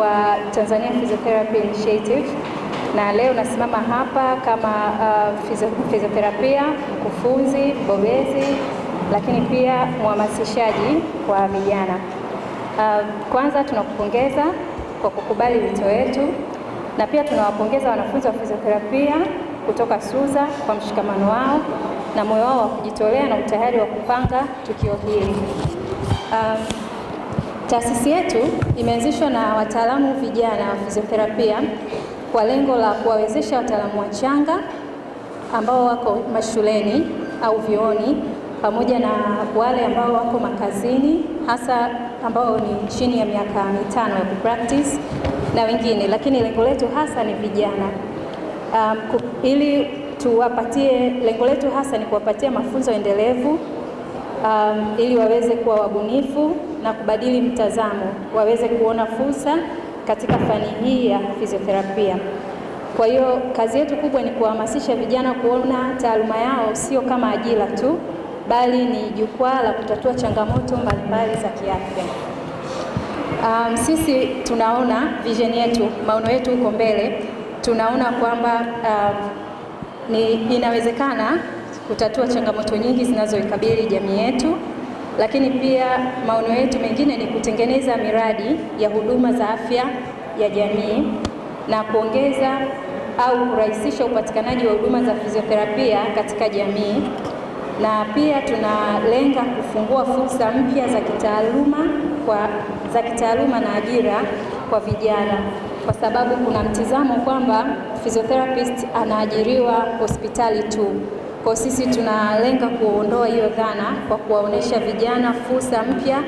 wa Tanzania Physiotherapy Initiative, na leo nasimama hapa kama fizioterapia, mkufunzi, mbobezi, lakini pia mhamasishaji kwa vijana. Kwanza tunakupongeza kwa kukubali wito wetu, na pia tunawapongeza wanafunzi wa fizioterapia kutoka SUZA kwa mshikamano wao na moyo wao wa kujitolea na utayari wa kupanga tukio hili. Taasisi yetu imeanzishwa na wataalamu vijana wa fizioterapia kwa lengo la kuwawezesha wataalamu wachanga ambao wako mashuleni au vyuoni pamoja na wale ambao wako makazini, hasa ambao ni chini ya miaka 5 ya kupractice na wengine, lakini lengo letu hasa ni vijana. Lengo letu hasa ni kuwapatia mafunzo endelevu ili waweze kuwa wabunifu na kubadili mtazamo, waweze kuona fursa katika fani hii ya fizioterapia. Kwa hiyo kazi yetu kubwa ni kuhamasisha vijana kuona taaluma yao sio kama ajira tu, bali ni jukwaa la kutatua changamoto mbalimbali za kiafya. Sisi tunaona vision yetu, maono yetu huko mbele, tunaona kwamba inawezekana kutatua changamoto nyingi zinazoikabili jamii yetu, lakini pia maono yetu mengine ni kutengeneza miradi ya huduma za afya ya jamii na kuongeza au kurahisisha upatikanaji wa huduma za fizioterapia katika jamii, na pia tunalenga kufungua fursa mpya za kitaaluma na ajira kwa vijana, kwa sababu kuna mtizamo kwamba physiotherapist anaajiriwa hospitali tu. Kwa sisi tunalenga kuondoa hiyo dhana kwa kuwaonesha vijana fursa mpya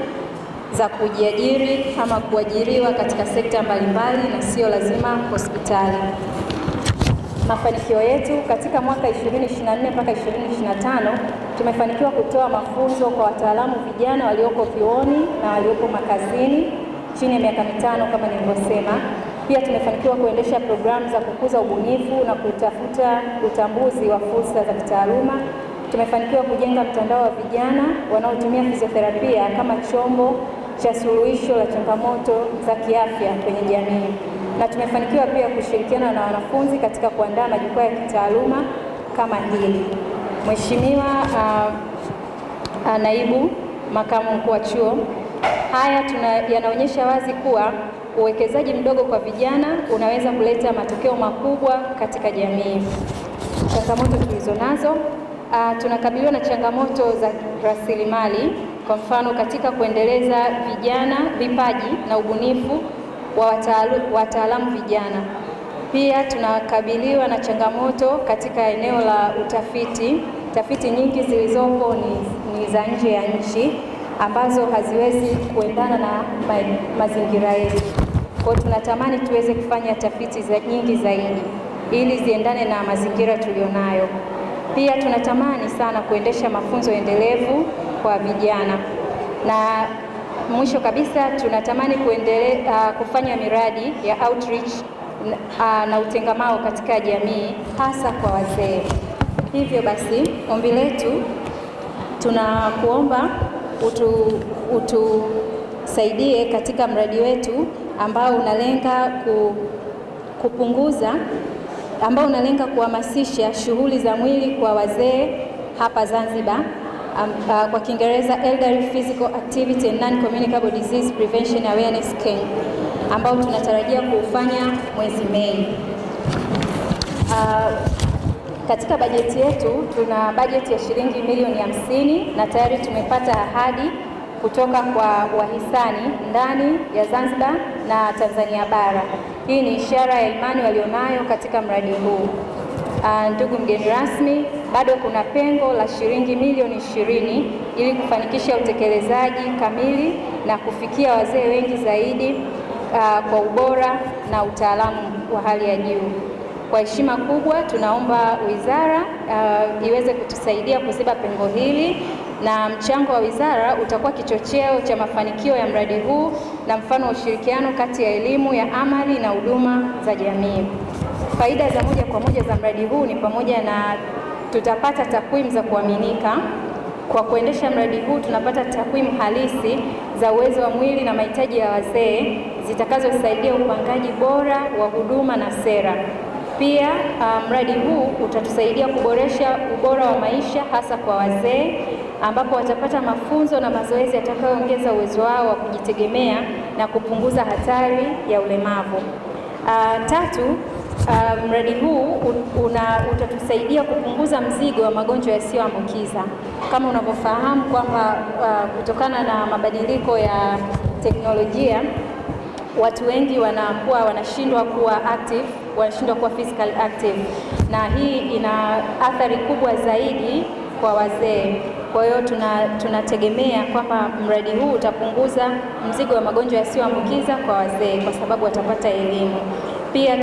za kujiajiri ama kuajiriwa katika sekta mbalimbali na sio lazima hospitali. Mafanikio yetu katika mwaka 2024 mpaka 2025 tumefanikiwa kutoa mafunzo kwa wataalamu vijana walioko vyuoni na walioko makazini chini ya miaka 5 kama nilivyosema. Pia tumefanikiwa kuendesha programu za kukuza ubunifu na kutafuta utambuzi wa fursa za kitaaluma. Tumefanikiwa kujenga mtandao wa vijana wanaotumia fizioterapia kama chombo cha suluhisho la changamoto za kiafya kwenye jamii. Na tumefanikiwa pia kushirikiana na wanafunzi katika kuandaa majukwaa ya kitaaluma kama hili. Mheshimiwa Naibu Makamu Mkuu wa Chuo, haya yanaonyesha wazi kuwa uwekezaji mdogo kwa vijana unaweza kuleta matokeo makubwa katika jamii. Changamoto tulizonazo, tunakabiliwa na changamoto za rasilimali, kwa mfano katika kuendeleza vijana vipaji na ubunifu wa wataalamu vijana. Pia tunakabiliwa na changamoto katika eneo la utafiti. Tafiti nyingi zilizopo ni za nje ya nchi ambazo haziwezi kuendana na mazingira yetu. Kwa hiyo tunatamani tuweze kufanya tafiti nyingi zaidi ili ziendane na mazingira tulionayo. Pia tunatamani sana kuendesha mafunzo endelevu kwa vijana. Na mwisho kabisa tunatamani kufanya miradi ya outreach na utengamao katika jamii, hasa kwa wazee. Hivyo basi, ombi letu, tunakuomba utusaidie katika mradi wetu ambao unalenga kuhamasisha shughuli za mwili kwa wazee hapa Zanzibar, kwa Kiingereza Elderly Physical Activity and Non-Communicable Disease Prevention Awareness Camp, ambao tunatarajia kuufanya mwezi Mei. Katika bajeti yetu tuna bajeti ya shilingi milioni 50 na tayari tumepata ahadi kutoka kwa wahisani ndani ya Zanzibar na Tanzania bara. Hii ni ishara ya imani walionayo katika mradi huu. Ndugu mgeni rasmi, bado kuna pengo la shilingi milioni 20 ili kufanikisha utekelezaji kamili na kufikia wazee wengi zaidi kwa ubora na utaalamu wa hali ya juu. Kwa heshima kubwa tunaomba wizara iweze kutusaidia kuziba pengo hili, na mchango wa wizara utakuwa kichocheo cha mafanikio ya mradi huu na mfano wa ushirikiano kati ya elimu ya amali na huduma za jamii. Faida za moja kwa moja za mradi huu ni pamoja na tutapata takwimu za kuaminika Kwa kuendesha mradi huu tunapata takwimu halisi za uwezo wa mwili na mahitaji ya wazee zitakazosaidia upangaji bora wa huduma na sera. Pia mradi huu utatusaidia kuboresha ubora wa maisha hasa kwa wazee, ambapo watapata mafunzo na mazoezi yatakayoongeza uwezo wao wa kujitegemea na kupunguza hatari ya ulemavu. Tatu, mradi huu utatusaidia kupunguza mzigo wa magonjwa yasiyoambukiza. Kama unavyofahamu kwamba kutokana na mabadiliko ya teknolojia, watu wengi wanashindwa kuwa active, wanashindwa kuwa physical active, na hii ina athari kubwa zaidi kwa wazee. Kwa hiyo tunategemea kwamba mradi huu utapunguza mzigo wa magonjwa yasiyoambukiza kwa wazee kwa sababu watapata elimu. Pia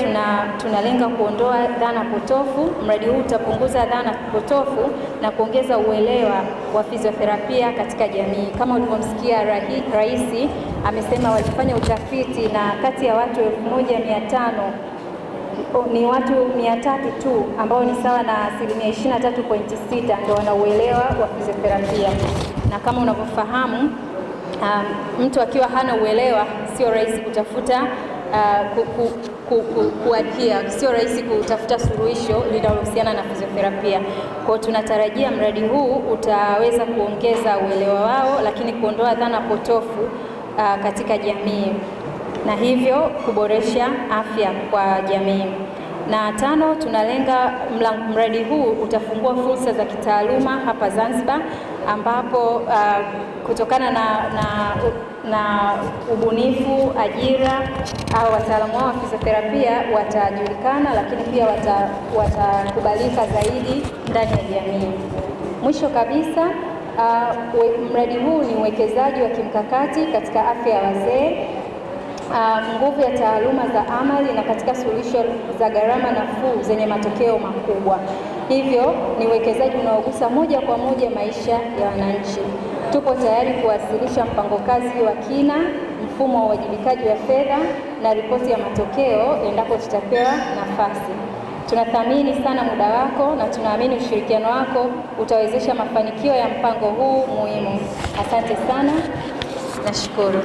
tunalenga kuondoa dhana potofu. Mradi huu utapunguza dhana potofu na kuongeza uelewa wa fizioterapia katika jamii. Kama ulivyomsikia Rais amesema walifanya utafiti na kati ya watu 1500 ni watu 300 tu ambao ni sawa na 23.6 ndio wanauelewa wa fizioterapia. Na kama unavyofahamu, mtu akiwa hana uelewa sio rahisi kutafuta sio rahisi kutafuta suluhisho linalohusiana na fizioterapia. Kwa hiyo tunatarajia mradi huu utaweza kuongeza uelewa wao, lakini kuondoa dhana potofu katika jamii na hivyo kuboresha afya kwa jamii. Na tano, tunalenga mradi huu utafungua fursa za kitaaluma hapa Zanzibar, ambapo kutokana na ubunifu, ajira au wataalamu wa fizioterapia watajulikana, lakini pia watakubalika zaidi ndani ya jamii. Mwisho kabisa, mradi huu ni uwekezaji wa kimkakati katika afya ya wazee, nguvu ya taaluma za amali na katika suluhisho za gharama nafuu zenye matokeo makubwa. Hivyo ni uwekezaji unaogusa moja kwa moja maisha ya wananchi. Tupo tayari kuwasilisha mpango kazi wa kina, mfumo wa uwajibikaji wa fedha na ripoti ya matokeo endapo tutapewa nafasi. Tunathamini sana muda wako na tunaamini ushirikiano wako utawezesha mafanikio ya mpango huu muhimu. Asante sana. Nashukuru.